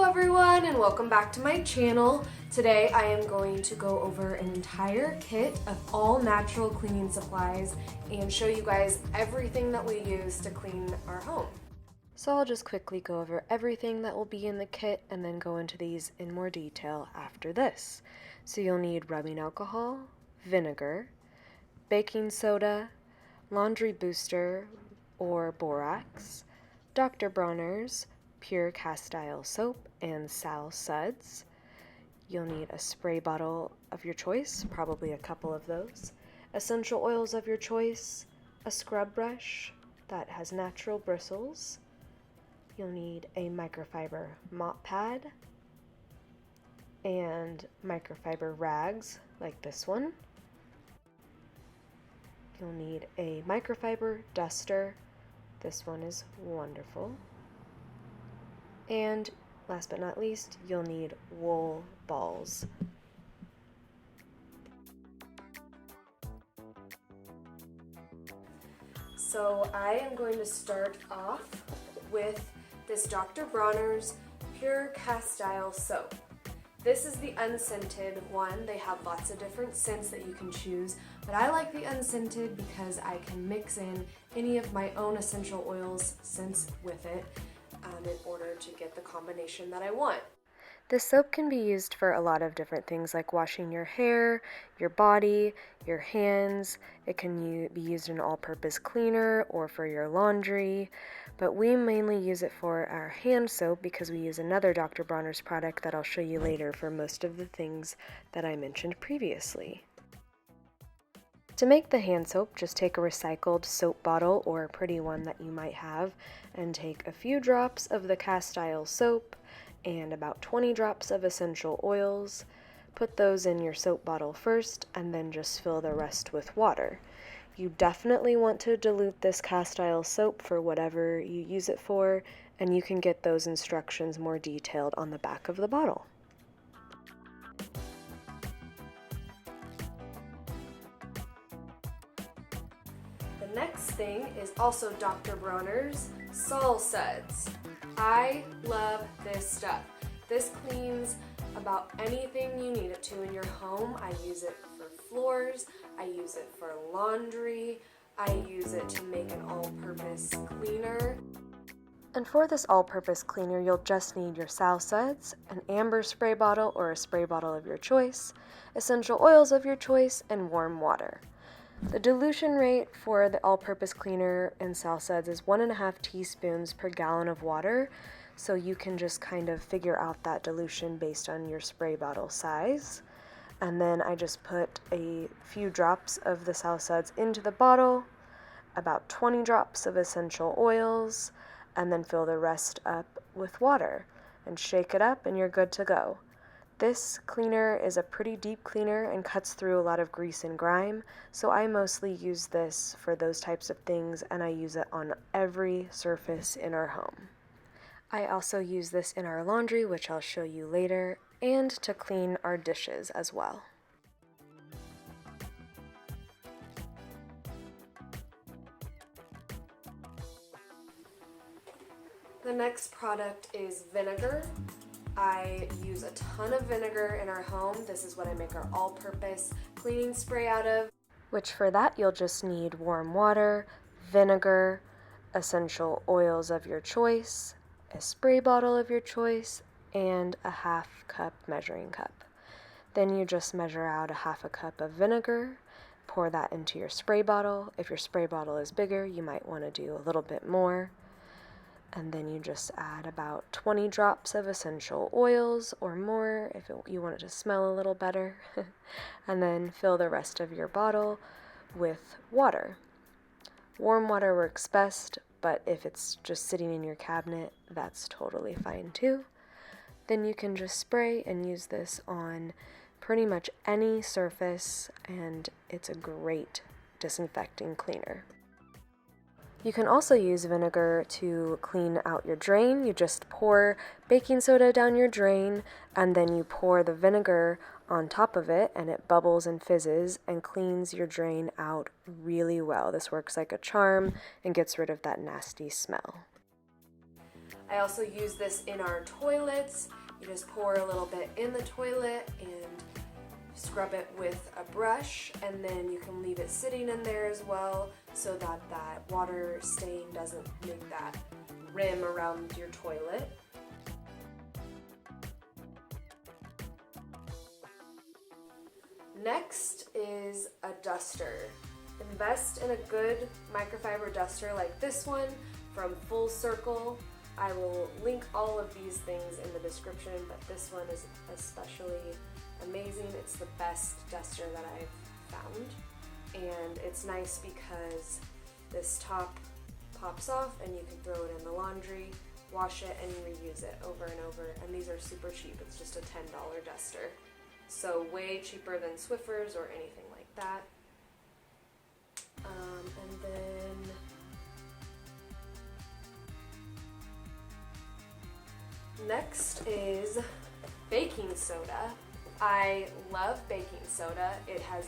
everyone, and welcome back to my channel. Today I am going to go over an entire kit of all natural cleaning supplies and show you guys everything that we use to clean our home. So I'll just quickly go over everything that will be in the kit and then go into these in more detail after this. So you'll need rubbing alcohol, vinegar, baking soda, laundry booster or borax, Dr. Bronner's pure Castile soap and Suds. You'll need a spray bottle of your choice, probably a couple of those, essential oils of your choice, a scrub brush that has natural bristles. You'll need a microfiber mop pad and microfiber rags like this one. You'll need a microfiber duster. This one is wonderful. And last but not least, you'll need wool balls. So I am going to start off with this Dr. Bronner's Pure Castile soap. This is the unscented one. They have lots of different scents that you can choose, but I like the unscented because I can mix in any of my own essential oils scents with it in order to get the combination that I want. This soap can be used for a lot of different things like washing your hair, your body, your hands. It can be used in an all-purpose cleaner or for your laundry, but we mainly use it for our hand soap because we use another Dr. Bronner's product that I'll show you later for most of the things that I mentioned previously. To make the hand soap, just take a recycled soap bottle or a pretty one that you might have and take a few drops of the Castile soap and about 20 drops of essential oils. Put those in your soap bottle first and then just fill the rest with water. You definitely want to dilute this Castile soap for whatever you use it for, and you can get those instructions more detailed on the back of the bottle. The next thing is also Dr. Bronner's Suds. I love this stuff. This cleans about anything you need it to in your home. I use it for floors, I use it for laundry, I use it to make an all-purpose cleaner. And for this all-purpose cleaner, you'll just need your Suds, an amber spray bottle or a spray bottle of your choice, essential oils of your choice, and warm water. The dilution rate for the all-purpose cleaner in Suds is 1.5 teaspoons per gallon of water, so you can just kind of figure out that dilution based on your spray bottle size. And then I just put a few drops of the Suds into the bottle, about 20 drops of essential oils, and then fill the rest up with water and shake it up and you're good to go. This cleaner is a pretty deep cleaner and cuts through a lot of grease and grime, so I mostly use this for those types of things, and I use it on every surface in our home. I also use this in our laundry, which I'll show you later, and to clean our dishes as well. The next product is vinegar. I use a ton of vinegar in our home. This is what I make our all-purpose cleaning spray out of. Which for that you'll just need warm water, vinegar, essential oils of your choice, a spray bottle of your choice, and a 1/2 cup measuring cup. Then you just measure out a 1/2 cup of vinegar, pour that into your spray bottle. If your spray bottle is bigger, you might want to do a little bit more. And then you just add about 20 drops of essential oils or more if you want it to smell a little better. And then fill the rest of your bottle with water. Warm water works best, but if it's just sitting in your cabinet, that's totally fine too. Then you can just spray and use this on pretty much any surface, and it's a great disinfecting cleaner. You can also use vinegar to clean out your drain. You just pour baking soda down your drain, and then you pour the vinegar on top of it, and it bubbles and fizzes and cleans your drain out really well. This works like a charm and gets rid of that nasty smell. I also use this in our toilets You just pour a little bit in the toilet and scrub it with a brush, and then you can leave it sitting in there as well so that that water stain doesn't make that rim around your toilet. Next is a duster. Invest in a good microfiber duster like this one from Full Circle. I will link all of these things in the description, but this one is especially amazing. It's the best duster that I've found, and it's nice because this top pops off and you can throw it in the laundry, wash it, and reuse it over and over. And these are super cheap. It's just a $10 duster, so way cheaper than Swiffers or anything like that. And then next is baking soda. I love baking soda. It has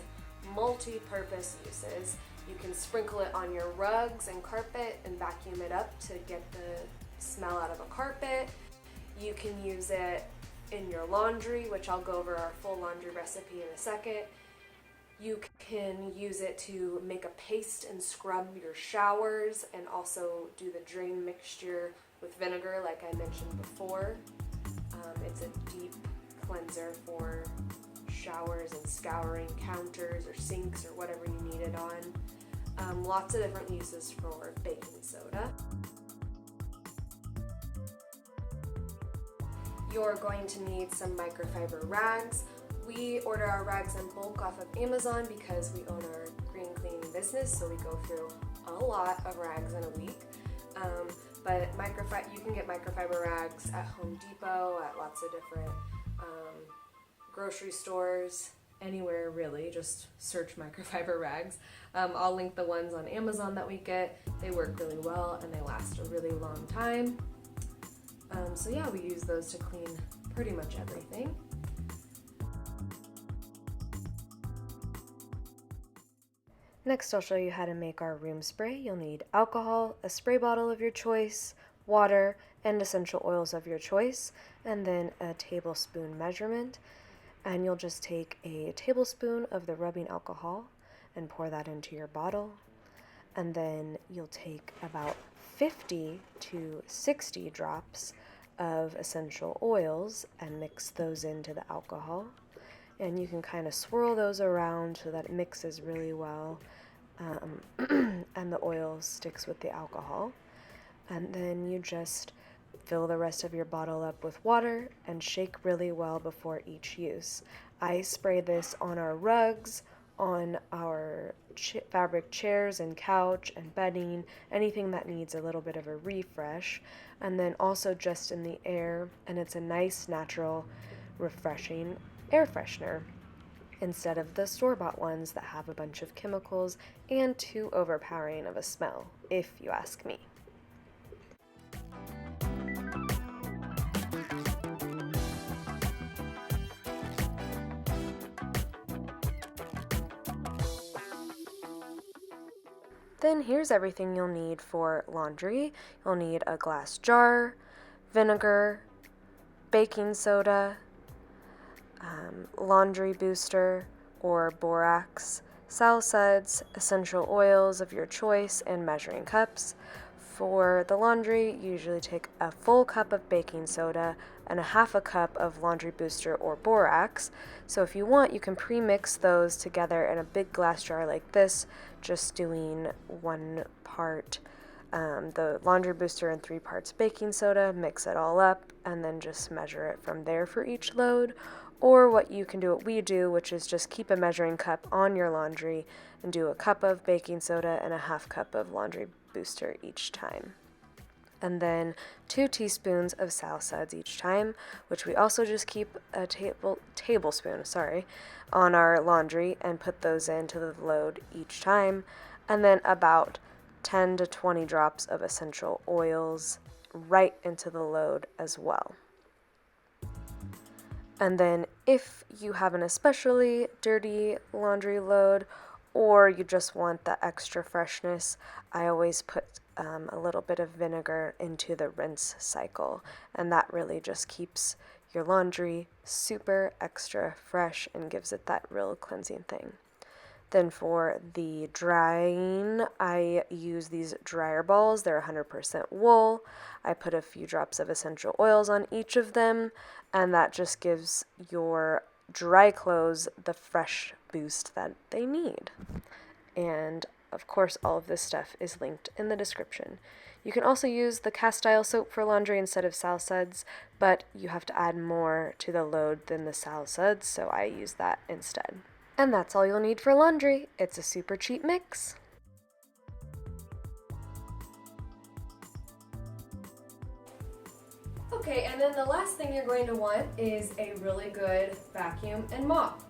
multi-purpose uses. You can sprinkle it on your rugs and carpet and vacuum it up to get the smell out of a carpet. You can use it in your laundry, which I'll go over our full laundry recipe in a second. You can use it to make a paste and scrub your showers, and also do the drain mixture with vinegar like I mentioned before. It's a deep cleanser for showers and scouring counters or sinks or whatever you need it on. Lots of different uses for baking soda. You're going to need some microfiber rags. We order our rags in bulk off of Amazon because we own our green cleaning business, so we go through a lot of rags in a week. But you can get microfiber rags at Home Depot, at lots of different grocery stores, anywhere really. Just search microfiber rags. I'll link the ones on Amazon that we get. They work really well and they last a really long time. So yeah, we use those to clean pretty much everything. Next, I'll show you how to make our room spray. You'll need alcohol, a spray bottle of your choice, water, and essential oils of your choice, and then a tablespoon measurement. And you'll just take a tablespoon of the rubbing alcohol and pour that into your bottle. And then you'll take about 50 to 60 drops of essential oils and mix those into the alcohol. And you can kind of swirl those around so that it mixes really well, and the oil sticks with the alcohol. And then you just fill the rest of your bottle up with water and shake really well before each use. I spray this on our rugs, on our fabric chairs and couch and bedding, anything that needs a little bit of a refresh, and then also just in the air, and it's a nice, natural, refreshing air freshener instead of the store-bought ones that have a bunch of chemicals and too overpowering of a smell, if you ask me. Then here's everything you'll need for laundry. You'll need a glass jar, vinegar, baking soda, laundry booster or borax, Suds, essential oils of your choice, and measuring cups. For the laundry, you usually take a full cup of baking soda and a half a cup of laundry booster or borax. So if you want, you can pre-mix those together in a big glass jar like this, just doing 1 part the laundry booster and 3 parts baking soda, mix it all up, and then just measure it from there for each load. Or what you can do, what we do, which is just keep a measuring cup on your laundry and do a cup of baking soda and a half cup of laundry booster each time. And then 2 teaspoons of Suds each time, which we also just keep a tablespoon on our laundry and put those into the load each time. And then about 10 to 20 drops of essential oils right into the load as well. And then if you have an especially dirty laundry load, or you just want the extra freshness, I always put a little bit of vinegar into the rinse cycle, and that really just keeps your laundry super extra fresh and gives it that real cleansing thing. Then for the drying, I use these dryer balls. They're 100% wool. I put a few drops of essential oils on each of them, and that just gives your dry clothes the fresh boost that they need. And of course, all of this stuff is linked in the description. You can also use the Castile soap for laundry instead of Suds, but you have to add more to the load than the Suds, so I use that instead. And that's all you'll need for laundry. It's a super cheap mix. Okay, and then the last thing you're going to want is a really good vacuum and mop.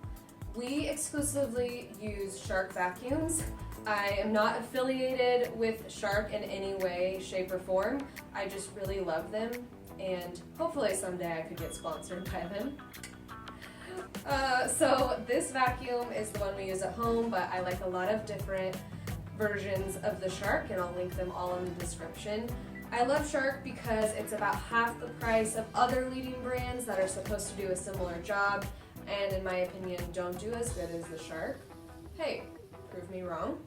We exclusively use Shark vacuums. I am not affiliated with Shark in any way, shape, or form. I just really love them, and hopefully someday I could get sponsored by them. So this vacuum is the one we use at home, but I like a lot of different versions of the Shark, and I'll link them all in the description. I love Shark because it's about half the price of other leading brands that are supposed to do a similar job, and in my opinion don't do as good as the Shark. Hey, prove me wrong.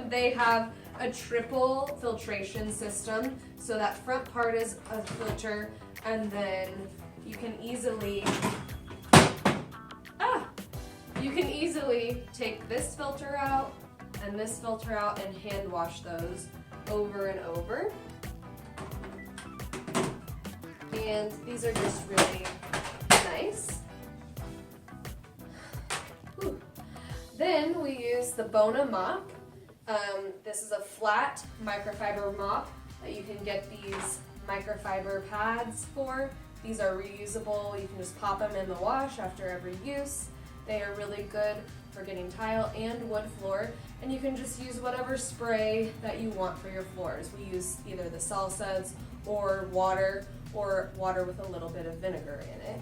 They have a triple filtration system, so that front part is a filter, and then you can easily take this filter out and this filter out and hand wash those over and over. And these are just really nice. Whew. Then we use the BONA mop. This is a flat microfiber mop that you can get these microfiber pads for. These are reusable. You can just pop them in the wash after every use. They are really good for getting tile and wood floor, and you can just use whatever spray that you want for your floors. We use either the Suds or water with a little bit of vinegar in it.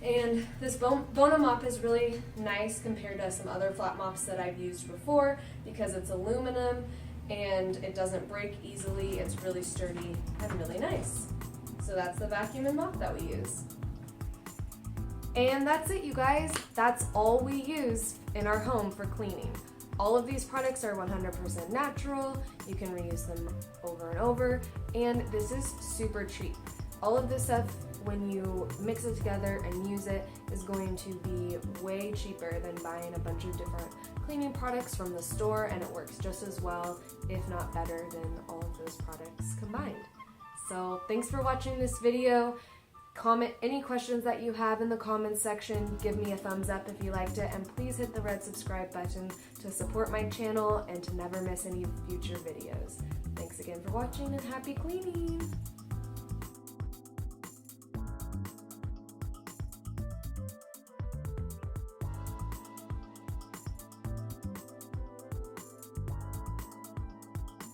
And this BONA mop is really nice compared to some other flat mops that I've used before because it's aluminum and it doesn't break easily. It's really sturdy and really nice. So that's the vacuum and mop that we use. And that's it, you guys. That's all we use in our home for cleaning. All of these products are 100% natural. You can reuse them over and over, and this is super cheap. All of this stuff, when you mix it together and use it, is going to be way cheaper than buying a bunch of different cleaning products from the store, and it works just as well, if not better, than all of those products combined. So thanks for watching this video. Comment any questions that you have in the comments section. Give me a thumbs up if you liked it, and please hit the red subscribe button to support my channel and to never miss any future videos. Thanks again for watching, and happy cleaning!